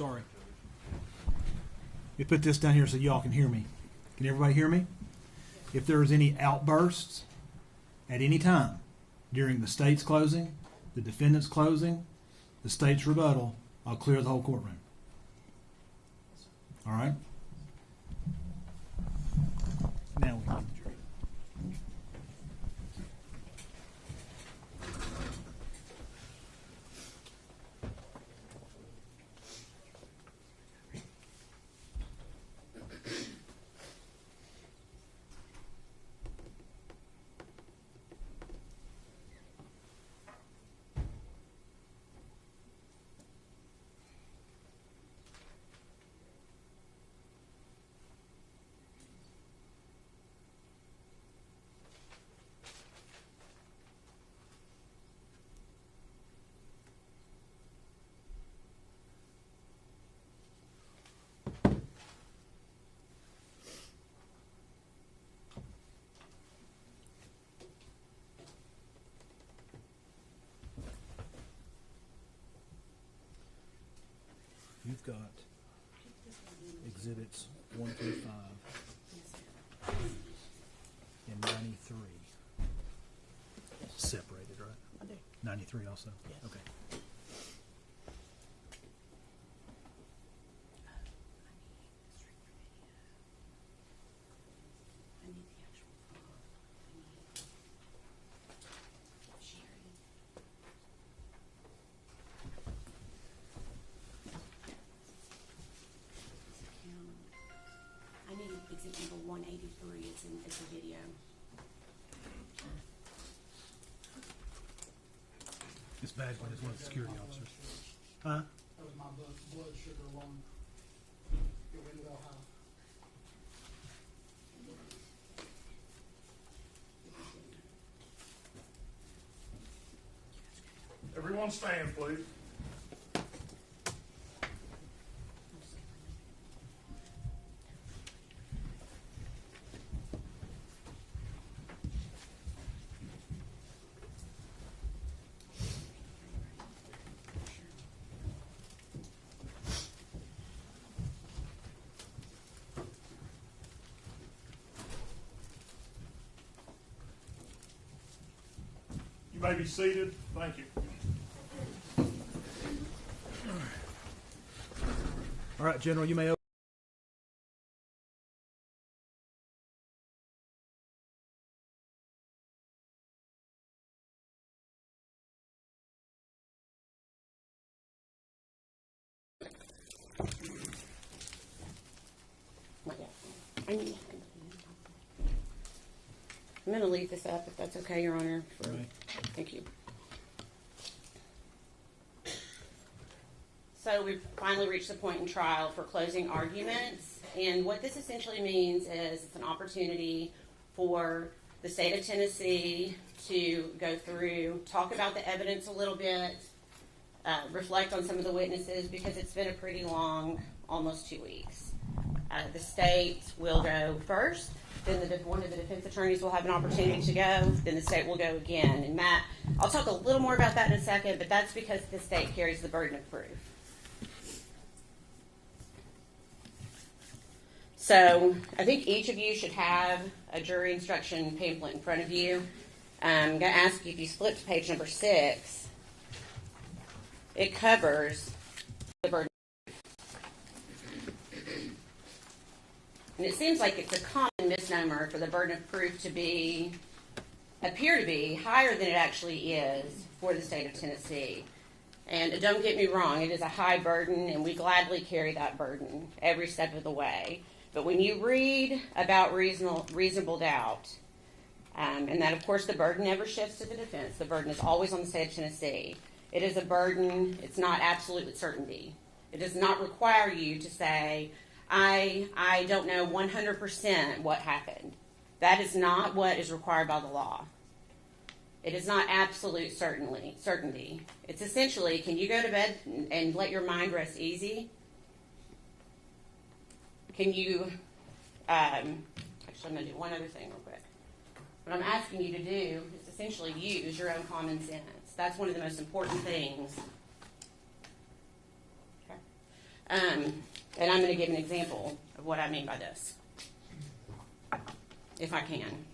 Sorry. You put this down here so y'all can hear me. Can everybody hear me? If there's any outbursts at any time during the state's closing, the defendant's closing, the state's rebuttal, I'll clear the whole courtroom. All right? Now we can. You've got exhibits 1 through 5 and 93. Separated, right? I do. 93 also? Yes. Okay. I need exhibit number 183. It's a video. It's bad when it's one of the security officers. Huh? That was my blood sugar alone. It went real high. Everyone stand, please. You may be seated. Thank you. All right, General, you may open. I'm going to leave this up if that's okay, Your Honor. Right. Thank you. So we've finally reached the point in trial for closing arguments. And what this essentially means is it's an opportunity for the state of Tennessee to go through, talk about the evidence a little bit, reflect on some of the witnesses, because it's been a pretty long, almost 2 weeks. The state will go first, then one of the defense attorneys will have an opportunity to go, then the state will go again. And Matt, I'll talk a little more about that in a second, but that's because the state carries the burden of proof. So I think each of you should have a jury instruction pamphlet in front of you. I'm going to ask you if you flip to page number 6. It covers the burden. And it seems like it's a common misnomer for the burden of proof to appear to be higher than it actually is for the state of Tennessee. And don't get me wrong, it is a high burden, and we gladly carry that burden every step of the way. But when you read about reasonable doubt, and that, of course, the burden never shifts to the defense. The burden is always on the state of Tennessee. It is a burden. It's not absolute certainty. It does not require you to say, I don't know 100% what happened. That is not what is required by the law. It is not absolute certainty. It's essentially, can you go to bed and let your mind rest easy? Can you, actually I'm going to do one other thing real quick. What I'm asking you to do is essentially use your own common sense. That's one of the most important things. And I'm going to give an example of what I mean by this, if I can.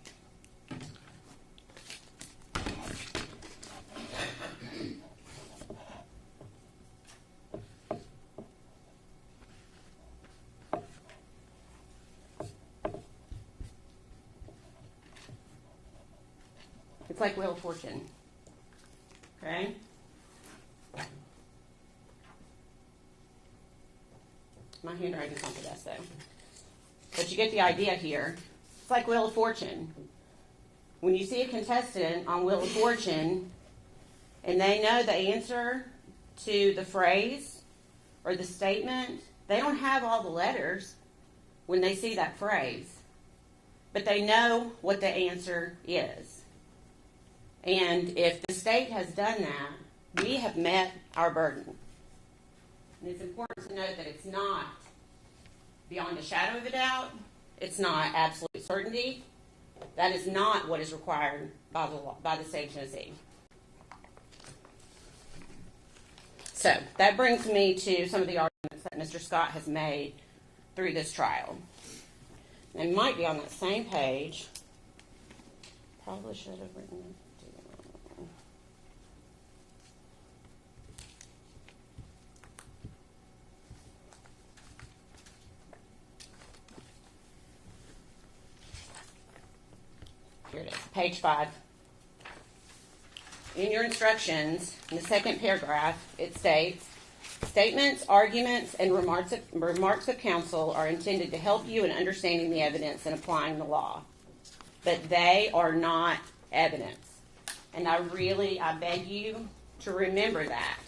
It's like Wheel of Fortune. Okay? My handwriting's not the best, though. But you get the idea here. It's like Wheel of Fortune. When you see a contestant on Wheel of Fortune and they know the answer to the phrase or the statement, they don't have all the letters when they see that phrase, but they know what the answer is. And if the state has done that, we have met our burden. And it's important to note that it's not beyond a shadow of a doubt. It's not absolute certainty. That is not what is required by the law, by the state of Tennessee. So that brings me to some of the arguments that Mr. Scott has made through this trial. They might be on that same page. Probably should have written it. Here it is, page 5. In your instructions, in the second paragraph, it states, statements, arguments, and remarks of counsel are intended to help you in understanding the evidence and applying the law. But they are not evidence. And I beg you to remember that.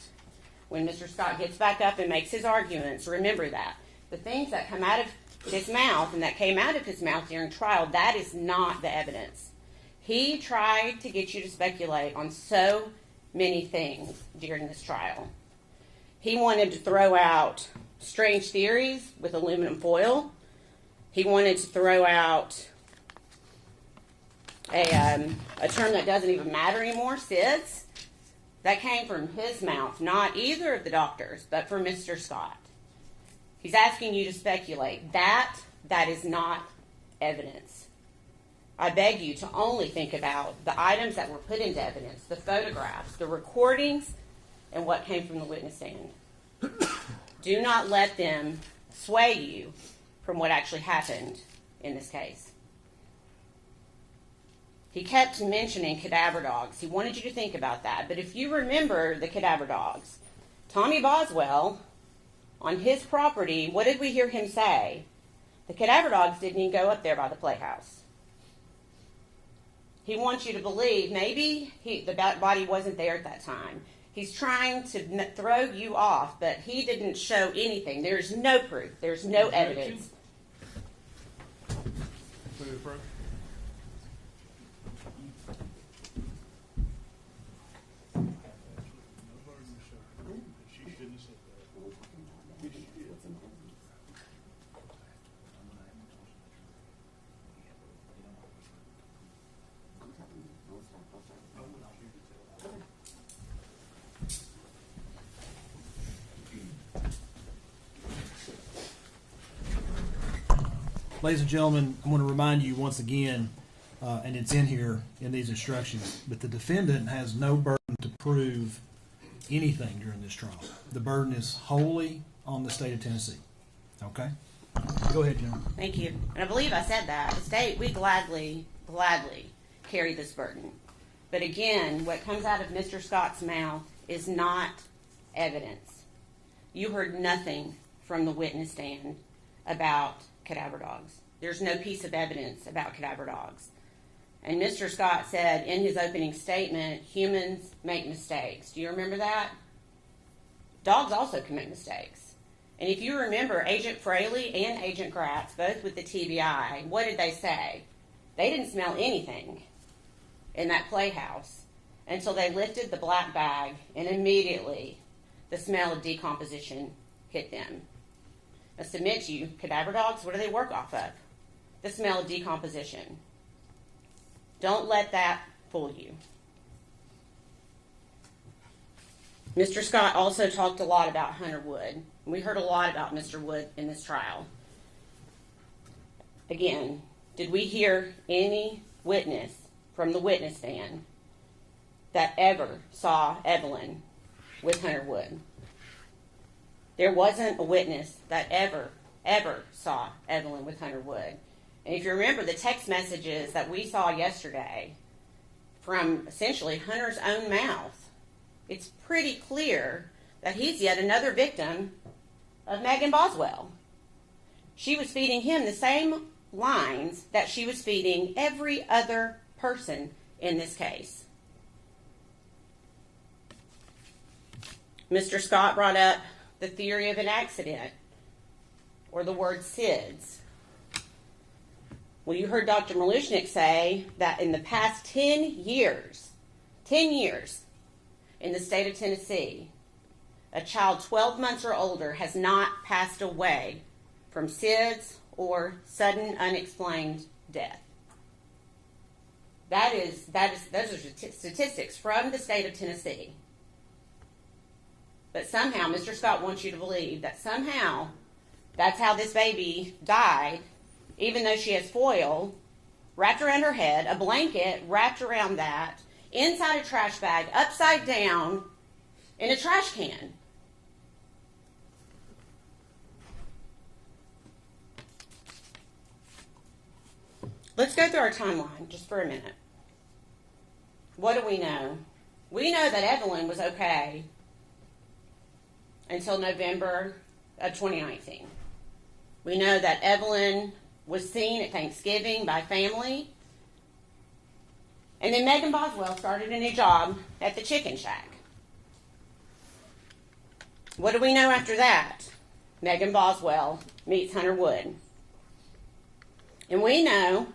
When Mr. Scott gets back up and makes his arguments, remember that. The things that come out of his mouth and that came out of his mouth during trial, that is not the evidence. He tried to get you to speculate on so many things during this trial. He wanted to throw out strange theories with aluminum foil. He wanted to throw out a term that doesn't even matter anymore, SIDS. That came from his mouth, not either of the doctors, but from Mr. Scott. He's asking you to speculate. That is not evidence. I beg you to only think about the items that were put into evidence, the photographs, the recordings, and what came from the witness stand. Do not let them sway you from what actually happened in this case. He kept mentioning cadaver dogs. He wanted you to think about that. But if you remember the cadaver dogs, Tommy Boswell, on his property, what did we hear him say? The cadaver dogs didn't even go up there by the playhouse. He wants you to believe maybe the body wasn't there at that time. He's trying to throw you off, but he didn't show anything. There's no proof. There's no evidence. Ladies and gentlemen, I'm going to remind you once again, and it's in here in these instructions, but the defendant has no burden to prove anything during this trial. The burden is wholly on the state of Tennessee. Okay? Go ahead, John. Thank you. And I believe I said that. The state, we gladly carry this burden. But again, what comes out of Mr. Scott's mouth is not evidence. You heard nothing from the witness stand about cadaver dogs. There's no piece of evidence about cadaver dogs. And Mr. Scott said in his opening statement, humans make mistakes. Do you remember that? Dogs also can make mistakes. And if you remember, Agent Fraley and Agent Gratz, both with the TBI, what did they say? They didn't smell anything in that playhouse until they lifted the black bag, and immediately the smell of decomposition hit them. I submit to you, cadaver dogs, what do they work off of? The smell of decomposition. Don't let that fool you. Mr. Scott also talked a lot about Hunter Wood. We heard a lot about Mr. Wood in this trial. Again, did we hear any witness from the witness stand that ever saw Evelyn with Hunter Wood? There wasn't a witness that ever saw Evelyn with Hunter Wood. And if you remember the text messages that we saw yesterday from essentially Hunter's own mouth, it's pretty clear that he's yet another victim of Megan Boswell. She was feeding him the same lines that she was feeding every other person in this case. Mr. Scott brought up the theory of an accident, or the word SIDS. Well, you heard Dr. Malushnik say that in the past 10 years, in the state of Tennessee, a child 12 months or older has not passed away from SIDS or sudden unexplained death. Those are statistics from the state of Tennessee. But somehow Mr. Scott wants you to believe that somehow that's how this baby died, even though she has foil wrapped around her head, a blanket wrapped around that, inside a trash bag, upside down, in a trash can. Let's go through our timeline just for a minute. What do we know? We know that Evelyn was okay until November of 2019. We know that Evelyn was seen at Thanksgiving by family. And then Megan Boswell started a new job at the Chicken Shack. What do we know after that? Megan Boswell meets Hunter Wood. And we know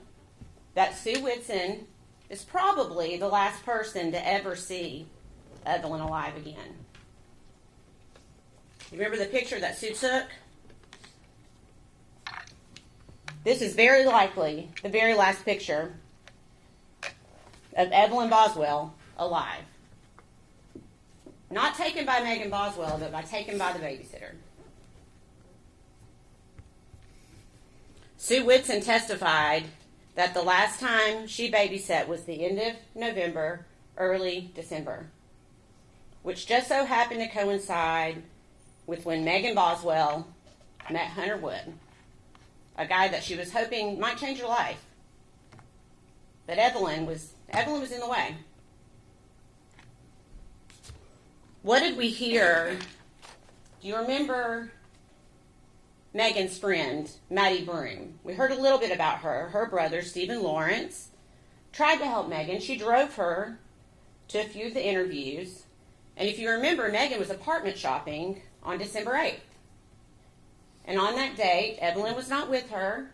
that Sue Whitson is probably the last person to ever see Evelyn alive again. You remember the picture that Sue took? This is very likely the very last picture of Evelyn Boswell alive. Not taken by Megan Boswell, but taken by the babysitter. Sue Whitson testified that the last time she babysat was the end of November, early December, which just so happened to coincide with when Megan Boswell met Hunter Wood, a guy that she was hoping might change her life. But Evelyn was in the way. What did we hear? Do you remember Megan's friend, Maddie Broom? We heard a little bit about her. Her brother, Stephen Lawrence, tried to help Megan. She drove her to a few of the interviews. And if you remember, Megan was apartment shopping on December 8th. And on that date, Evelyn was not with her.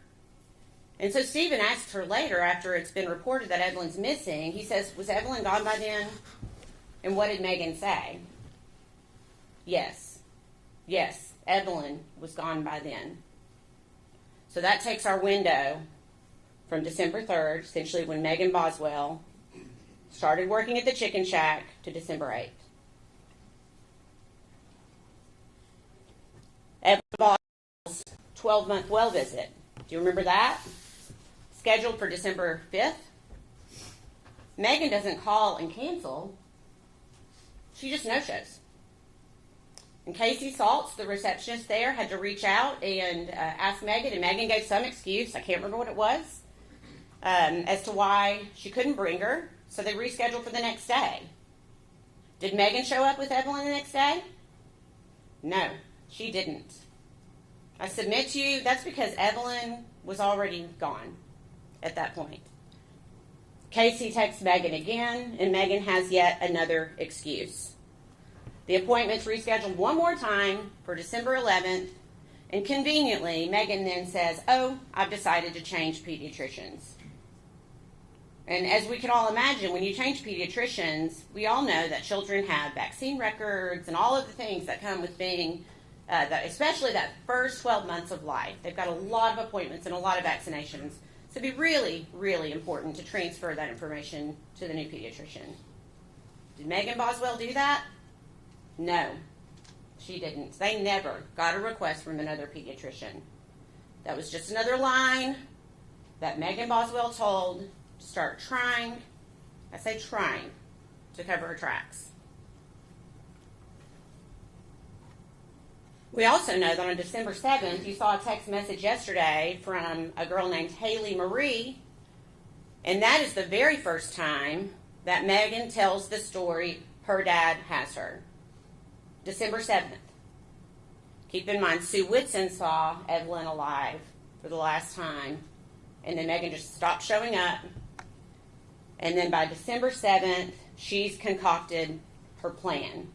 And so Stephen asked her later, after it's been reported that Evelyn's missing, he says, was Evelyn gone by then? And what did Megan say? Yes, Evelyn was gone by then. So that takes our window from December 3rd, essentially when Megan Boswell started working at the Chicken Shack, to December 8th. Evelyn Boswell's 12-month well visit. Do you remember that? Scheduled for December 5th. Megan doesn't call and cancel. She just no-shows. And Casey Saltz, the receptionist there, had to reach out and ask Megan, and Megan gave some excuse, I can't remember what it was, as to why she couldn't bring her, so they rescheduled for the next day. Did Megan show up with Evelyn the next day? No, she didn't. I submit to you, that's because Evelyn was already gone at that point. Casey texts Megan again, and Megan has yet another excuse. The appointment's rescheduled one more time for December 11th, and conveniently, Megan then says, I've decided to change pediatricians. And as we can all imagine, when you change pediatricians, we all know that children have vaccine records and all of the things that come with being, especially that first 12 months of life. They've got a lot of appointments and a lot of vaccinations. So it'd be really, really important to transfer that information to the new pediatrician. Did Megan Boswell do that? No, she didn't. They never got a request from another pediatrician. That was just another line that Megan Boswell told to start trying, I say trying, to cover her tracks. We also know that on December 7th, you saw a text message yesterday from a girl named Haley Marie, and that is the very first time that Megan tells the story her dad has her. December 7th. Keep in mind, Sue Whitson saw Evelyn alive for the last time, and then Megan just stopped showing up. And then by December 7th, she's concocted her plan.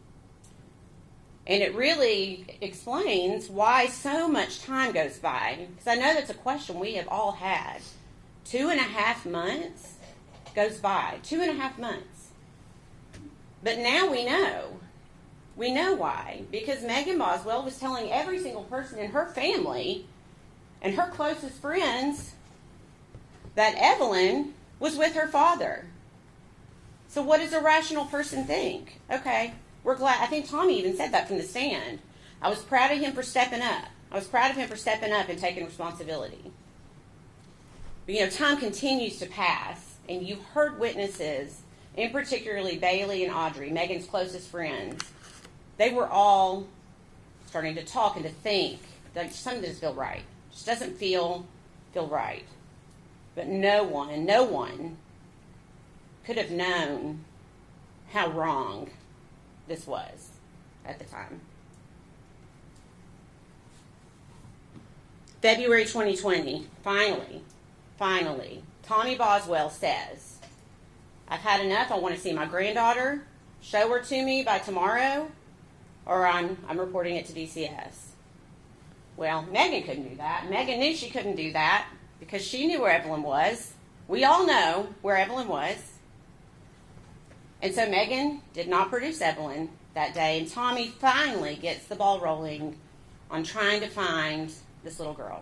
And it really explains why so much time goes by. Because I know that's a question we have all had. 2.5 months goes by. 2.5 months. But now we know. We know why. Because Megan Boswell was telling every single person in her family and her closest friends that Evelyn was with her father. So what does a rational person think? Okay, we're glad. I think Tommy even said that from the stand. I was proud of him for stepping up. I was proud of him for stepping up and taking responsibility. But, time continues to pass, and you've heard witnesses, and particularly Bailey and Audrey, Megan's closest friends. They were all starting to talk and to think that something doesn't feel right. Just doesn't feel right. But no one could have known how wrong this was at the time. February 2020, finally, Tommy Boswell says, I've had enough. I want to see my granddaughter. Show her to me by tomorrow, or I'm reporting it to DCS. Well, Megan couldn't do that. Megan knew she couldn't do that because she knew where Evelyn was. We all know where Evelyn was. And so Megan did not produce Evelyn that day, and Tommy finally gets the ball rolling on trying to find this little girl.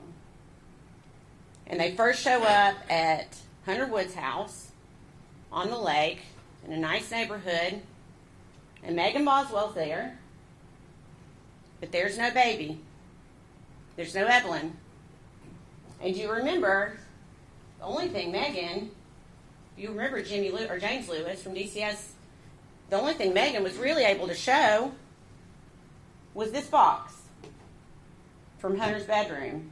And they first show up at Hunter Wood's house on the lake in a nice neighborhood, and Megan Boswell's there, but there's no baby. There's no Evelyn. And you remember, the only thing Megan, you remember James Lewis from DCS, the only thing Megan was really able to show was this box from Hunter's bedroom.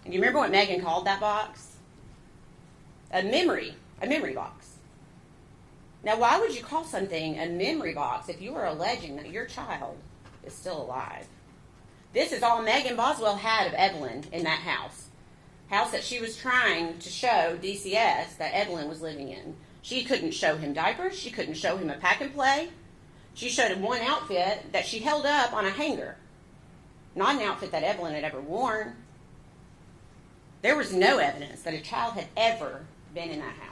And you remember what Megan called that box? A memory box. Now, why would you call something a memory box if you were alleging that your child is still alive? This is all Megan Boswell had of Evelyn in that house. House that she was trying to show DCS that Evelyn was living in. She couldn't show him diapers. She couldn't show him a pack and play. She showed him one outfit that she held up on a hanger. Not an outfit that Evelyn had ever worn. There was no evidence that a child had ever been in that house.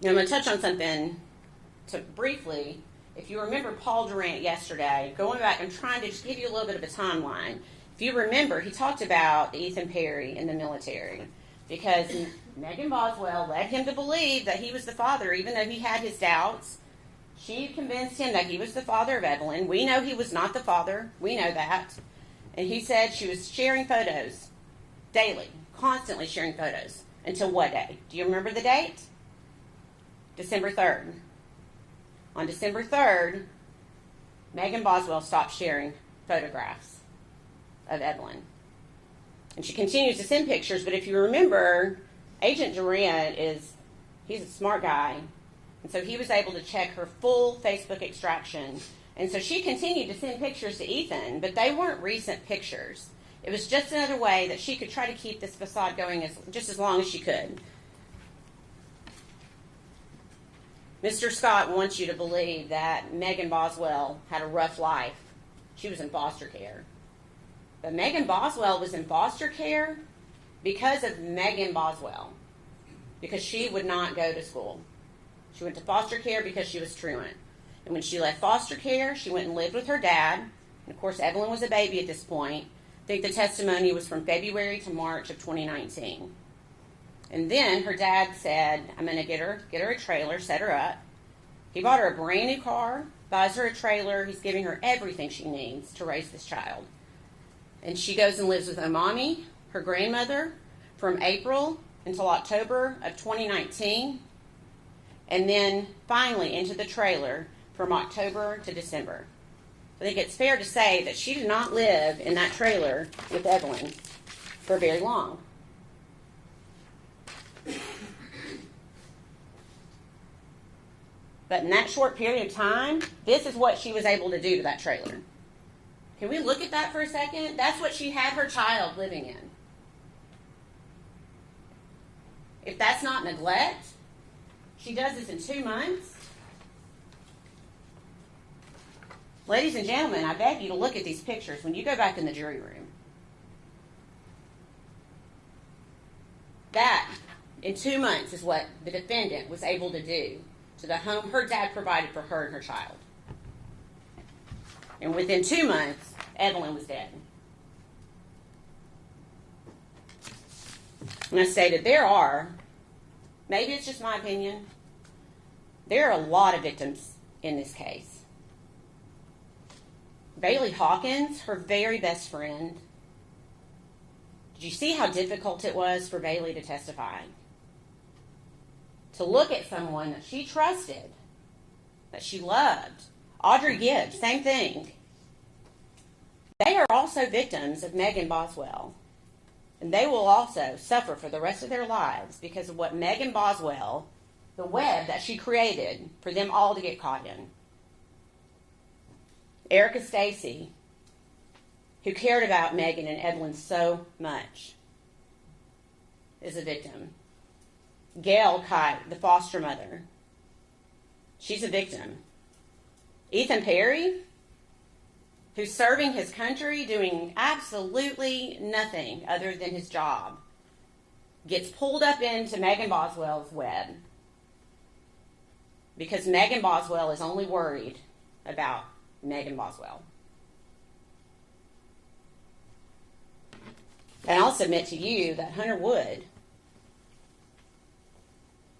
Now I'm going to touch on something briefly. If you remember Paul Durant yesterday, going back, I'm trying to just give you a little bit of a timeline. If you remember, he talked about Ethan Perry in the military because Megan Boswell led him to believe that he was the father, even though he had his doubts. She convinced him that he was the father of Evelyn. We know he was not the father. We know that. And he said she was sharing photos daily, constantly sharing photos. Until what day? Do you remember the date? December 3rd. On December 3rd, Megan Boswell stopped sharing photographs of Evelyn. And she continues to send pictures, but if you remember, Agent Durant he's a smart guy. And so he was able to check her full Facebook extraction. And so she continued to send pictures to Ethan, but they weren't recent pictures. It was just another way that she could try to keep this facade going just as long as she could. Mr. Scott wants you to believe that Megan Boswell had a rough life. She was in foster care. But Megan Boswell was in foster care because of Megan Boswell, because she would not go to school. She went to foster care because she was truant. And when she left foster care, she went and lived with her dad. And of course, Evelyn was a baby at this point. I think the testimony was from February to March of 2019. And then her dad said, I'm going to get her a trailer, set her up. He bought her a brand new car, buys her a trailer. He's giving her everything she needs to raise this child. And she goes and lives with her mommy, her grandmother, from April until October of 2019. And then finally into the trailer from October to December. I think it's fair to say that she did not live in that trailer with Evelyn for very long. But in that short period of time, this is what she was able to do to that trailer. Can we look at that for a second? That's what she had her child living in. If that's not neglect, she does this in 2 months. Ladies and gentlemen, I beg you to look at these pictures when you go back in the jury room. That, in 2 months, is what the defendant was able to do to the home her dad provided for her and her child. And within 2 months, Evelyn was dead. And I stated there are, maybe it's just my opinion, there are a lot of victims in this case. Bailey Hawkins, her very best friend. Did you see how difficult it was for Bailey to testify? To look at someone that she trusted, that she loved. Audrey Gibbs, same thing. They are also victims of Megan Boswell. And they will also suffer for the rest of their lives because of what Megan Boswell, the web that she created for them all to get caught in. Erica Stacy, who cared about Megan and Evelyn so much, is a victim. Gail Kite, the foster mother, she's a victim. Ethan Perry, who's serving his country, doing absolutely nothing other than his job, gets pulled up into Megan Boswell's web because Megan Boswell is only worried about Megan Boswell. And I'll submit to you that Hunter Wood,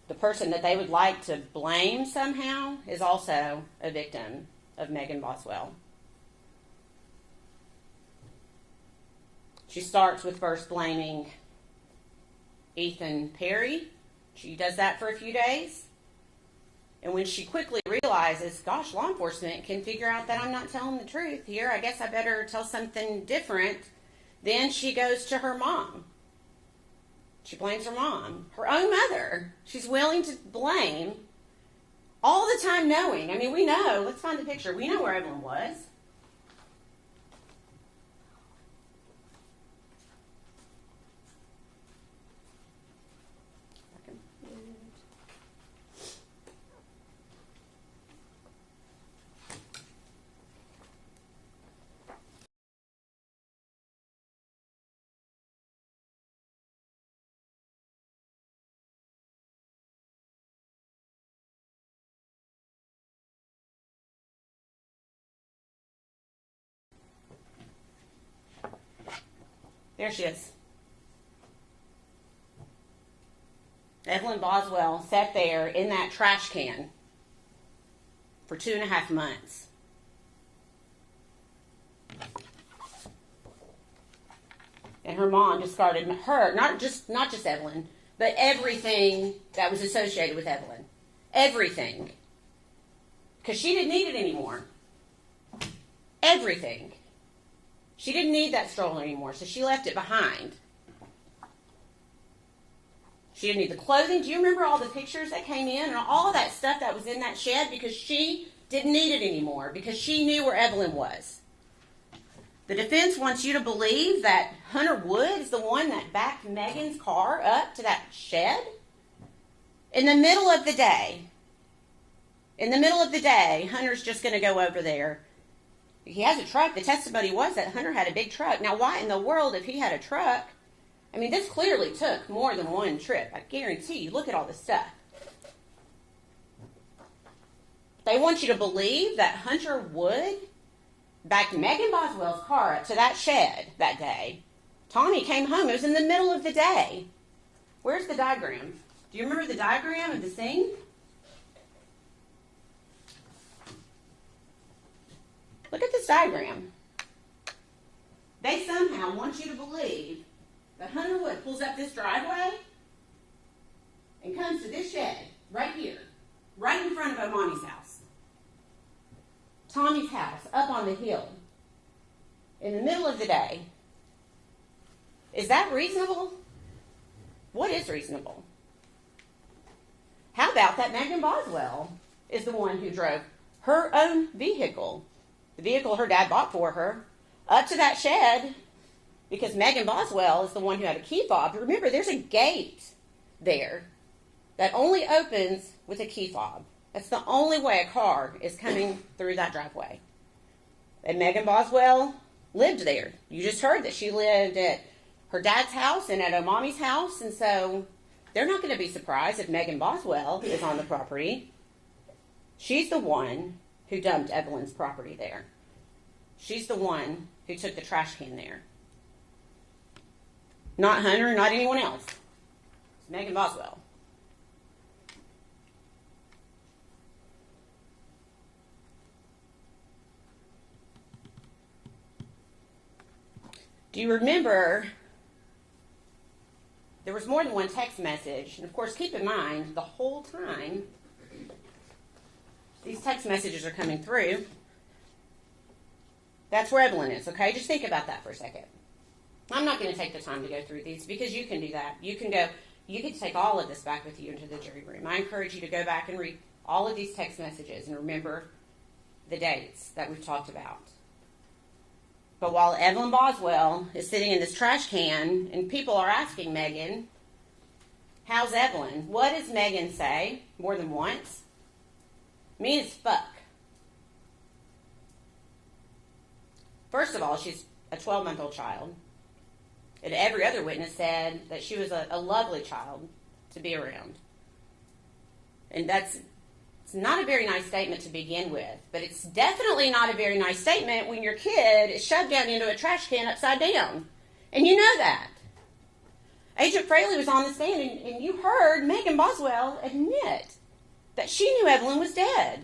the person that they would like to blame somehow, is also a victim of Megan Boswell. She starts with first blaming Ethan Perry. She does that for a few days. And when she quickly realizes, gosh, law enforcement can figure out that I'm not telling the truth here, I guess I better tell something different, then she goes to her mom. She blames her mom, her own mother. She's willing to blame all the time knowing. I mean, we know, let's find the picture. We know where Evelyn was. There she is. Evelyn Boswell sat there in that trash can for 2.5 months. And her mom discarded her, not just Evelyn, but everything that was associated with Evelyn. Everything. Because she didn't need it anymore. Everything. She didn't need that stroller anymore, so she left it behind. She didn't need the clothing. Do you remember all the pictures that came in and all that stuff that was in that shed? Because she didn't need it anymore, because she knew where Evelyn was. The defense wants you to believe that Hunter Wood is the one that backed Megan's car up to that shed in the middle of the day. In the middle of the day, Hunter's just going to go over there. He has a truck. The testimony was that Hunter had a big truck. Now, why in the world, if he had a truck, I mean, this clearly took more than one trip. I guarantee you. Look at all this stuff. They want you to believe that Hunter Wood backed Megan Boswell's car up to that shed that day. Tommy came home. It was in the middle of the day. Where's the diagram? Do you remember the diagram of the scene? Look at this diagram. They somehow want you to believe that Hunter Wood pulls up this driveway and comes to this shed right here, right in front of Omani's house. Tommy's house, up on the hill, in the middle of the day. Is that reasonable? What is reasonable? How about that Megan Boswell is the one who drove her own vehicle, the vehicle her dad bought for her, up to that shed, because Megan Boswell is the one who had a key fob. Remember, there's a gate there that only opens with a key fob. That's the only way a car is coming through that driveway. And Megan Boswell lived there. You just heard that she lived at her dad's house and at Omami's house, and so they're not going to be surprised if Megan Boswell is on the property. She's the one who dumped Evelyn's property there. She's the one who took the trash can there. Not Hunter, not anyone else. It's Megan Boswell. Do you remember there was more than one text message? And of course, keep in mind, the whole time these text messages are coming through, that's where Evelyn is, okay? Just think about that for a second. I'm not going to take the time to go through these because you can do that. You can take all of this back with you into the jury room. I encourage you to go back and read all of these text messages and remember the dates that we've talked about. But while Evelyn Boswell is sitting in this trash can and people are asking Megan, how's Evelyn? What does Megan say more than once? Mean as fuck. First of all, she's a 12-month-old child. And every other witness said that she was a lovely child to be around. And it's not a very nice statement to begin with, but it's definitely not a very nice statement when your kid is shoved down into a trash can upside down. And you know that. Agent Fraley was on the stand, and you heard Megan Boswell admit that she knew Evelyn was dead.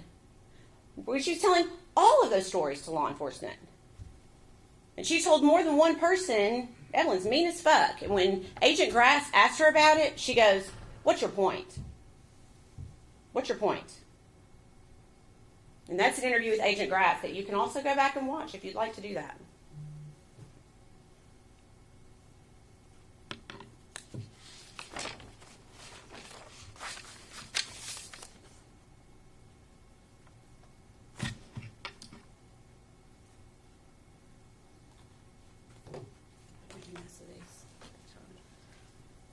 She was telling all of those stories to law enforcement. And she told more than one person, Evelyn's mean as fuck. And when Agent Grass asked her about it, she goes, what's your point? What's your point? And that's an interview with Agent Grass that you can also go back and watch if you'd like to do that.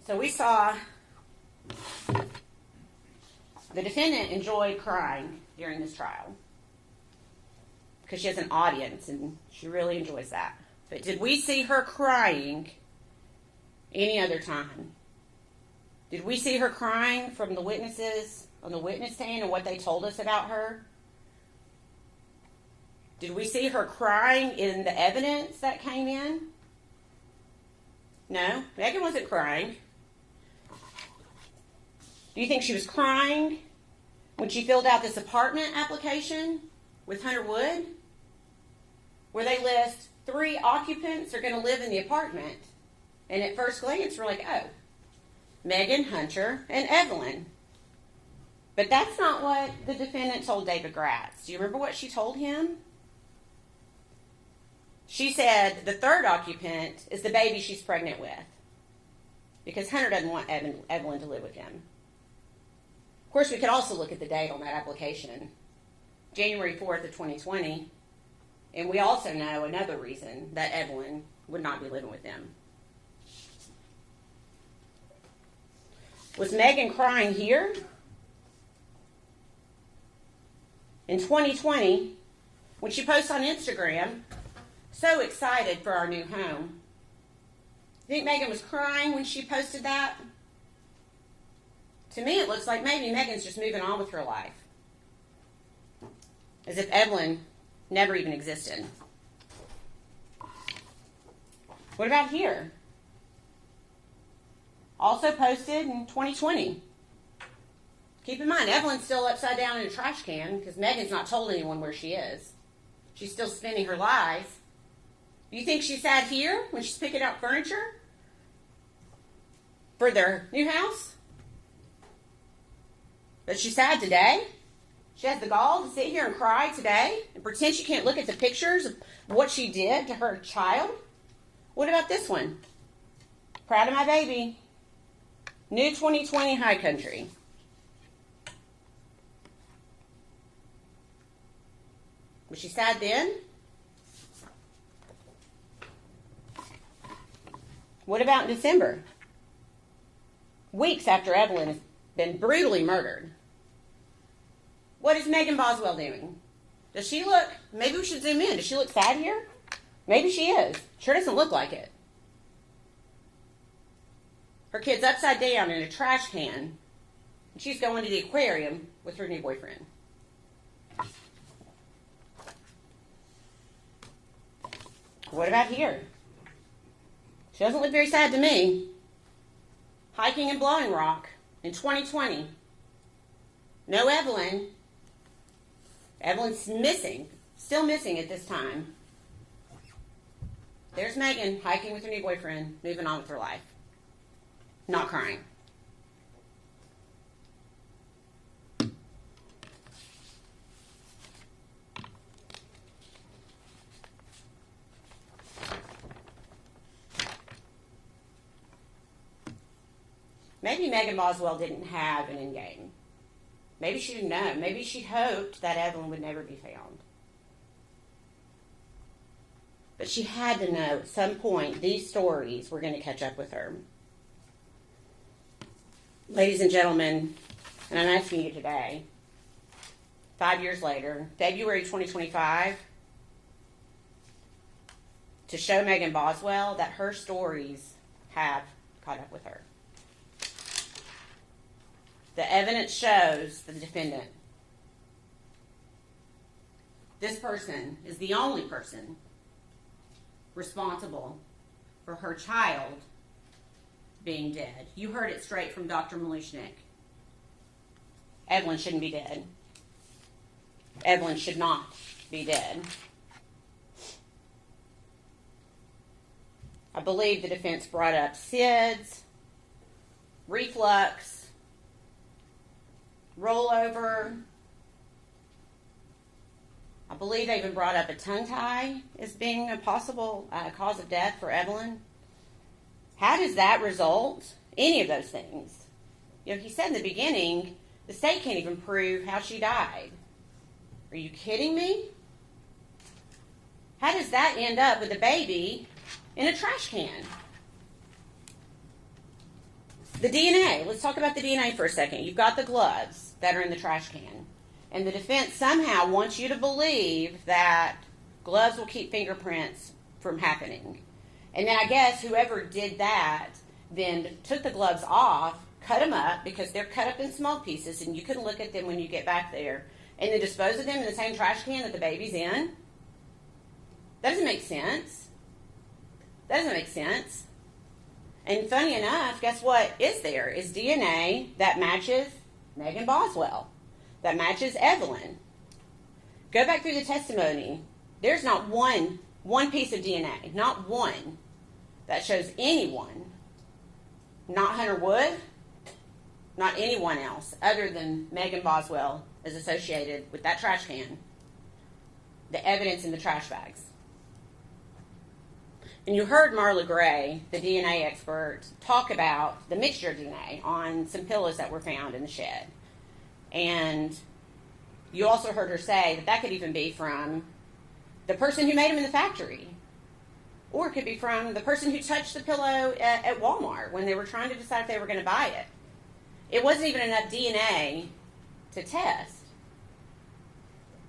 So we saw the defendant enjoyed crying during this trial because she has an audience and she really enjoys that. But did we see her crying any other time? Did we see her crying from the witnesses on the witness stand and what they told us about her? Did we see her crying in the evidence that came in? No, Megan wasn't crying. Do you think she was crying when she filled out this apartment application with Hunter Wood, where they list 3 occupants are going to live in the apartment? And at first glance, we're like, oh, Megan, Hunter, and Evelyn. But that's not what the defendant told David Gratz. Do you remember what she told him? She said the 3rd occupant is the baby she's pregnant with because Hunter doesn't want Evelyn to live with him. Of course, we could also look at the date on that application, January 4th of 2020, and we also know another reason that Evelyn would not be living with them. Was Megan crying here? In 2020, when she posts on Instagram, so excited for our new home. You think Megan was crying when she posted that? To me, it looks like maybe Megan's just moving on with her life. As if Evelyn never even existed. What about here? Also posted in 2020. Keep in mind, Evelyn's still upside down in a trash can because Megan's not told anyone where she is. She's still spinning her lies. Do you think she sat here when she's picking out furniture for their new house? But she's sad today. She has the gall to sit here and cry today and pretend she can't look at the pictures of what she did to her child. What about this one? Proud of my baby. New 2020 High Country. Was she sad then? What about in December? Weeks after Evelyn has been brutally murdered. What is Megan Boswell doing? Does she look, maybe we should zoom in. Does she look sad here? Maybe she is. Sure doesn't look like it. Her kid's upside down in a trash can, and she's going to the aquarium with her new boyfriend. What about here? She doesn't look very sad to me. Hiking in Blowing Rock in 2020. No Evelyn. Evelyn's missing. Still missing at this time. There's Megan hiking with her new boyfriend, moving on with her life. Not crying. Maybe Megan Boswell didn't have an end game. Maybe she didn't know. Maybe she hoped that Evelyn would never be found. But she had to know at some point these stories were going to catch up with her. Ladies and gentlemen, and I'm asking you today, 5 years later, February 2025, to show Megan Boswell that her stories have caught up with her. The evidence shows the defendant. This person is the only person responsible for her child being dead. You heard it straight from Dr. Malushnik. Evelyn shouldn't be dead. Evelyn should not be dead. I believe the defense brought up SIDS, reflux, rollover. I believe they even brought up a tongue tie as being a possible cause of death for Evelyn. How does that result? Any of those things. You know, he said in the beginning, the state can't even prove how she died. Are you kidding me? How does that end up with a baby in a trash can? The DNA. Let's talk about the DNA for a second. You've got the gloves that are in the trash can. And the defense somehow wants you to believe that gloves will keep fingerprints from happening. And then I guess whoever did that then took the gloves off, cut them up, because they're cut up in small pieces and you can look at them when you get back there, and then dispose of them in the same trash can that the baby's in. That doesn't make sense. That doesn't make sense. And funny enough, guess what is there? Is DNA that matches Megan Boswell, that matches Evelyn. Go back through the testimony. There's not one piece of DNA, not one, that shows anyone, not Hunter Wood, not anyone else other than Megan Boswell is associated with that trash can, the evidence in the trash bags. And you heard Marla Gray, the DNA expert, talk about the mixture of DNA on some pillows that were found in the shed. And you also heard her say that could even be from the person who made them in the factory. Or it could be from the person who touched the pillow at Walmart when they were trying to decide if they were going to buy it. It wasn't even enough DNA to test.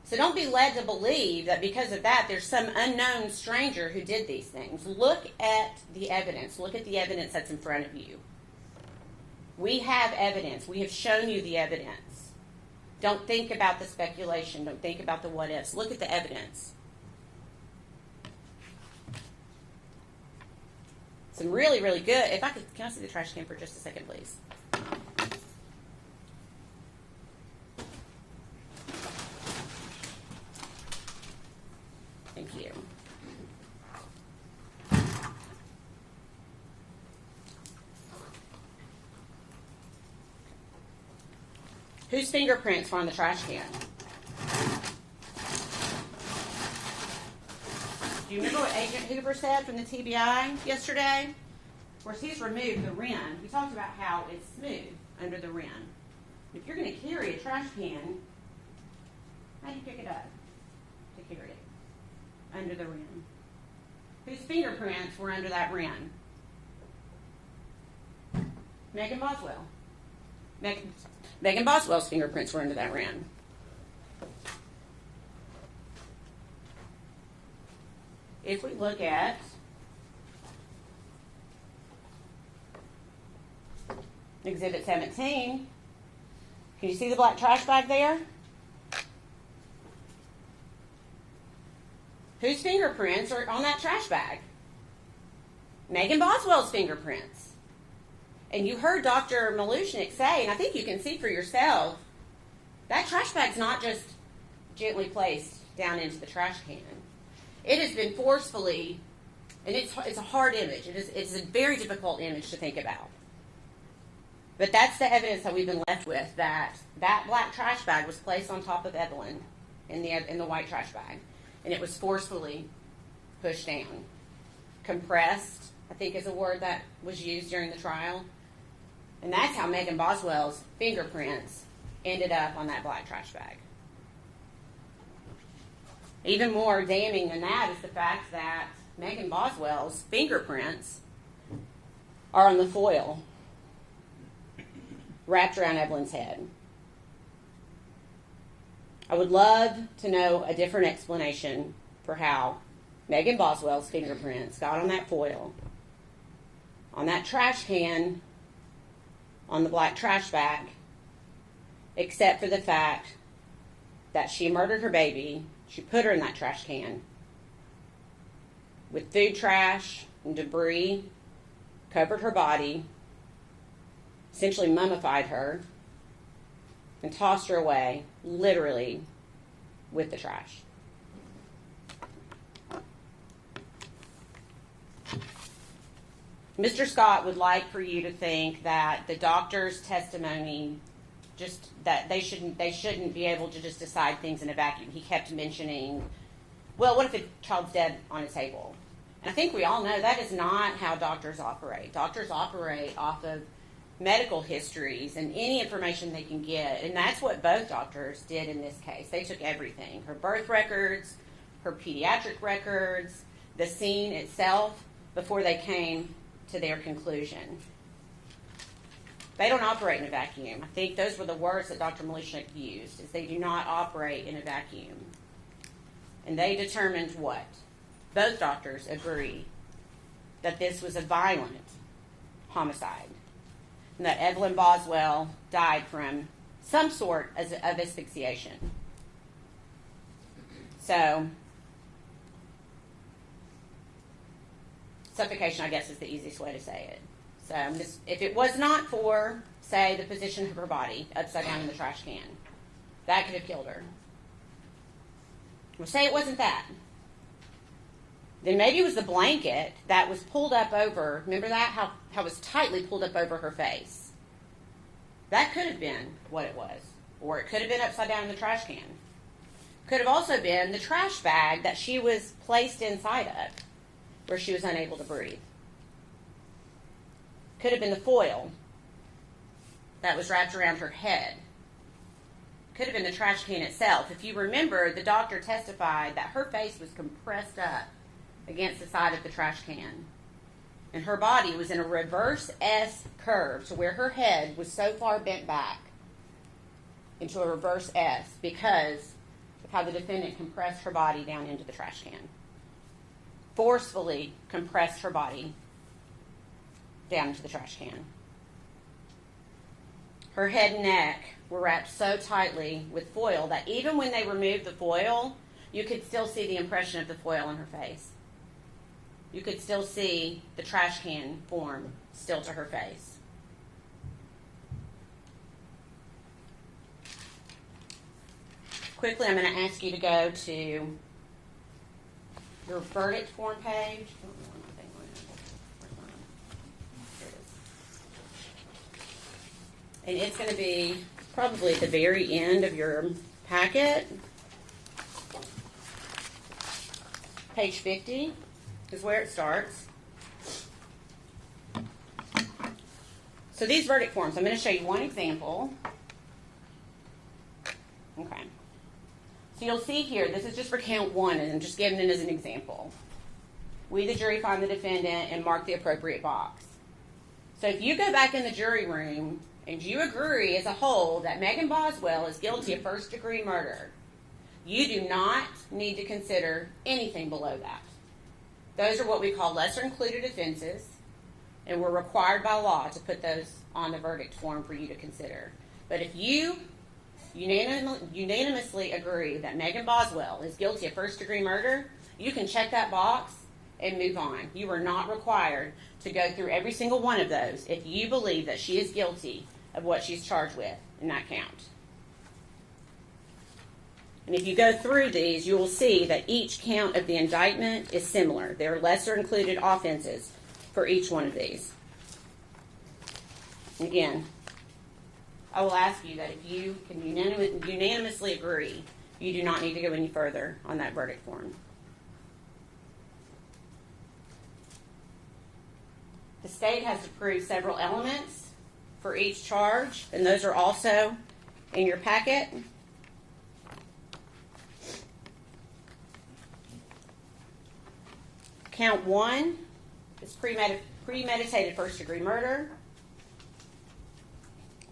So don't be led to believe that because of that, there's some unknown stranger who did these things. Look at the evidence. Look at the evidence that's in front of you. We have evidence. We have shown you the evidence. Don't think about the speculation. Don't think about the what ifs. Look at the evidence. some really, really good. If I could, can I see the trash can for just a second, please? Thank you. Whose fingerprints were on the trash can? Do you remember what Agent Hoover said from the TBI yesterday? Of course, he's removed the rim. We talked about how it's smooth under the rim. If you're going to carry a trash can, how do you pick it up to carry it under the rim? Whose fingerprints were under that rim? Megan Boswell. Megan Boswell's fingerprints were under that rim. If we look at Exhibit 17, can you see the black trash bag there? Whose fingerprints are on that trash bag? Megan Boswell's fingerprints. And you heard Dr. Malushnik say, and I think you can see for yourself, that trash bag's not just gently placed down into the trash can. It has been forcefully, and it's a hard image. It's a very difficult image to think about. But that's the evidence that we've been left with, that black trash bag was placed on top of Evelyn in the white trash bag, and it was forcefully pushed down. Compressed, I think, is a word that was used during the trial. And that's how Megan Boswell's fingerprints ended up on that black trash bag. Even more damning than that is the fact that Megan Boswell's fingerprints are on the foil wrapped around Evelyn's head. I would love to know a different explanation for how Megan Boswell's fingerprints got on that foil, on that trash can, on the black trash bag, except for the fact that she murdered her baby. She put her in that trash can with food trash and debris, covered her body, essentially mummified her, and tossed her away, literally, with the trash. Mr. Scott would like for you to think that the doctor's testimony, just that they shouldn't be able to just decide things in a vacuum. He kept mentioning, well, what if a child's dead on a table? And I think we all know that is not how doctors operate. Doctors operate off of medical histories and any information they can get. And that's what both doctors did in this case. They took everything, her birth records, her pediatric records, the scene itself, before they came to their conclusion. They don't operate in a vacuum. I think those were the words that Dr. Malushnik used, is they do not operate in a vacuum. And they determined what? Both doctors agree that this was a violent homicide, and that Evelyn Boswell died from some sort of asphyxiation. So, suffocation, I guess, is the easiest way to say it. So, if it was not for, say, the position of her body upside down in the trash can, that could have killed her. Well, say it wasn't that. Then maybe it was the blanket that was pulled up over. Remember that? How it was tightly pulled up over her face. That could have been what it was. Or it could have been upside down in the trash can. Could have also been the trash bag that she was placed inside of, where she was unable to breathe. Could have been the foil that was wrapped around her head. Could have been the trash can itself. If you remember, the doctor testified that her face was compressed up against the side of the trash can. And her body was in a reverse S curve, to where her head was so far bent back into a reverse S because of how the defendant compressed her body down into the trash can. Forcefully compressed her body down into the trash can. Her head and neck were wrapped so tightly with foil that even when they removed the foil, you could still see the impression of the foil on her face. you could still see the trash can form still to her face. Quickly, I'm going to ask you to go to your verdict form page. And it's going to be probably at the very end of your packet. Page 50 is where it starts. So these verdict forms, I'm going to show you one example. Okay. So you'll see here, this is just for count 1, and I'm just giving it as an example. We, the jury, find the defendant and mark the appropriate box. So if you go back in the jury room and you agree as a whole that Megan Boswell is guilty of first-degree murder, you do not need to consider anything below that. Those are what we call lesser-included offenses, and we're required by law to put those on the verdict form for you to consider. But if you unanimously agree that Megan Boswell is guilty of first-degree murder, you can check that box and move on. You are not required to go through every single one of those if you believe that she is guilty of what she's charged with in that count. And if you go through these, you will see that each count of the indictment is similar. There are lesser included offenses for each one of these. And again, I will ask you that if you can unanimously agree, you do not need to go any further on that verdict form. The state has to prove several elements for each charge, and those are also in your packet. Count 1 is premeditated first-degree murder,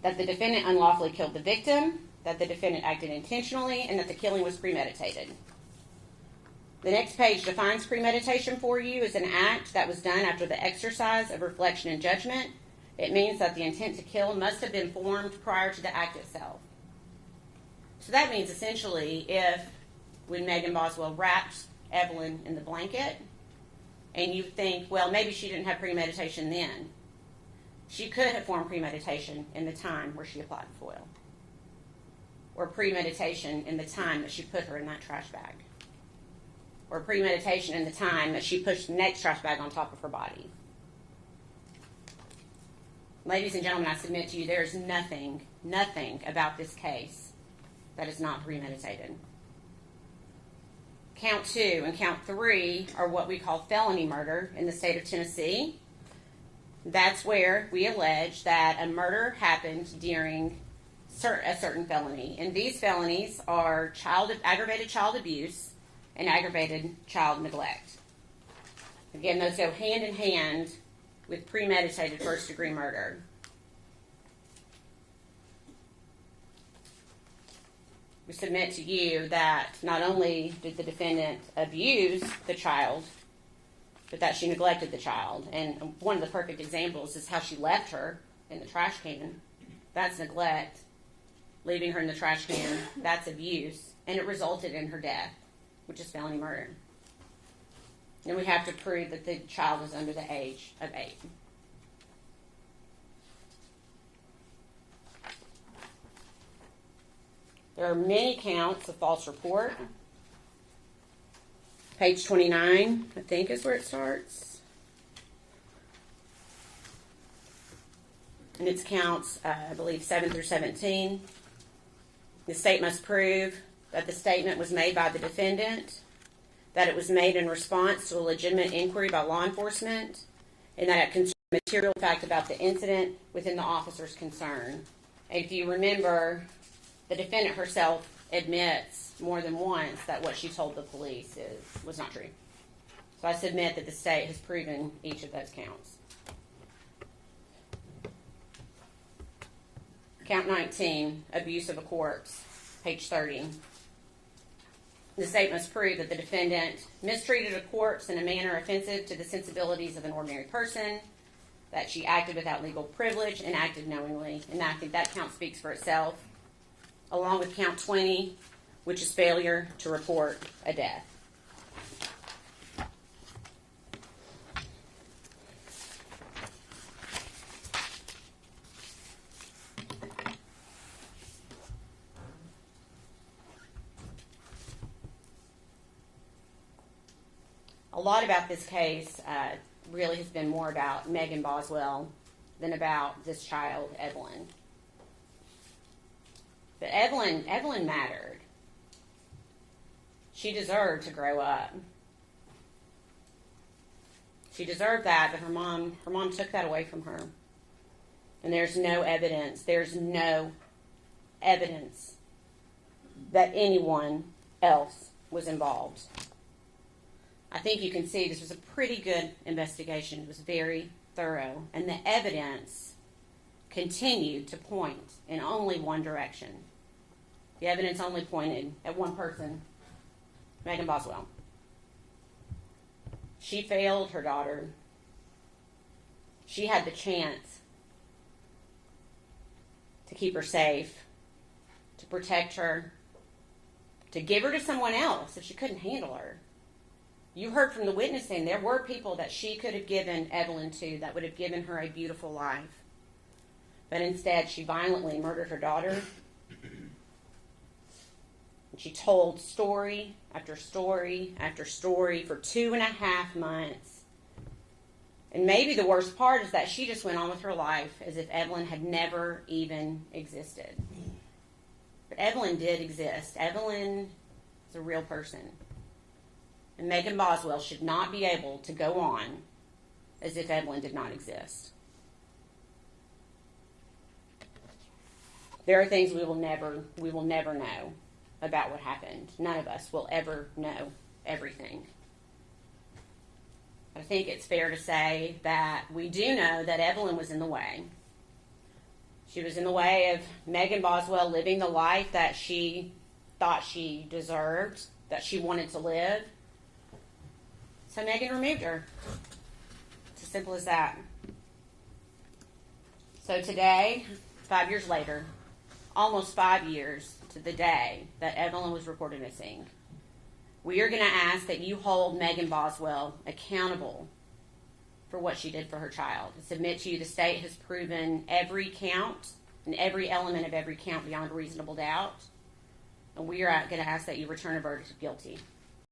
that the defendant unlawfully killed the victim, that the defendant acted intentionally, and that the killing was premeditated. The next page defines premeditation for you as an act that was done after the exercise of reflection and judgment. It means that the intent to kill must have been formed prior to the act itself. So that means essentially when Megan Boswell wrapped Evelyn in the blanket, and you think, well, maybe she didn't have premeditation then. She could have formed premeditation in the time where she applied the foil, or premeditation in the time that she put her in that trash bag, or premeditation in the time that she pushed the next trash bag on top of her body. Ladies and gentlemen, I submit to you there is nothing about this case that is not premeditated. Count 2 and count 3 are what we call felony murder in the state of Tennessee. That's where we allege that a murder happened during a certain felony. And these felonies are aggravated child abuse and aggravated child neglect. Again, those go hand in hand with premeditated first-degree murder. We submit to you that not only did the defendant abuse the child, but that she neglected the child. And one of the perfect examples is how she left her in the trash can. That's neglect. Leaving her in the trash can, that's abuse. And it resulted in her death, which is felony murder. And we have to prove that the child is under the age of 8. There are many counts of false report. Page 29, I think, is where it starts. And it's counts, I believe, 7 through 17. The state must prove that the statement was made by the defendant, that it was made in response to a legitimate inquiry by law enforcement, and that it concerned material fact about the incident within the officer's concern. And if you remember, the defendant herself admits more than once that what she told the police was not true. So I submit that the state has proven each of those counts. Count 19, abuse of a corpse, page 30. The state must prove that the defendant mistreated a corpse in a manner offensive to the sensibilities of an ordinary person, that she acted without legal privilege and acted knowingly. And I think that count speaks for itself, along with count 20, which is failure to report a death. lot about this case really has been more about Megan Boswell than about this child, Evelyn. But Evelyn mattered. She deserved to grow up. She deserved that, but her mom took that away from her. And there's no evidence that anyone else was involved. I think you can see this was a pretty good investigation. It was very thorough, and the evidence continued to point in only one direction. The evidence only pointed at one person, Megan Boswell. She failed her daughter. She had the chance to keep her safe, to protect her, to give her to someone else if she couldn't handle her. You heard from the witnessing, there were people that she could have given Evelyn to that would have given her a beautiful life. But instead, she violently murdered her daughter. And she told story after story after story for 2.5 months. And maybe the worst part is that she just went on with her life as if Evelyn had never even existed. But Evelyn did exist. Evelyn is a real person. And Megan Boswell should not be able to go on as if Evelyn did not exist. There are things we will never know about what happened. None of us will ever know everything. I think it's fair to say that we do know that Evelyn was in the way. She was in the way of Megan Boswell living the life that she thought she deserved, that she wanted to live. So Megan removed her. It's as simple as that. So today, 5 years later, almost 5 years to the day that Evelyn was reported missing, we are going to ask that you hold Megan Boswell accountable for what she did for her child. I submit to you the state has proven every count and every element of every count beyond a reasonable doubt. And we are going to ask that you return a verdict of guilty.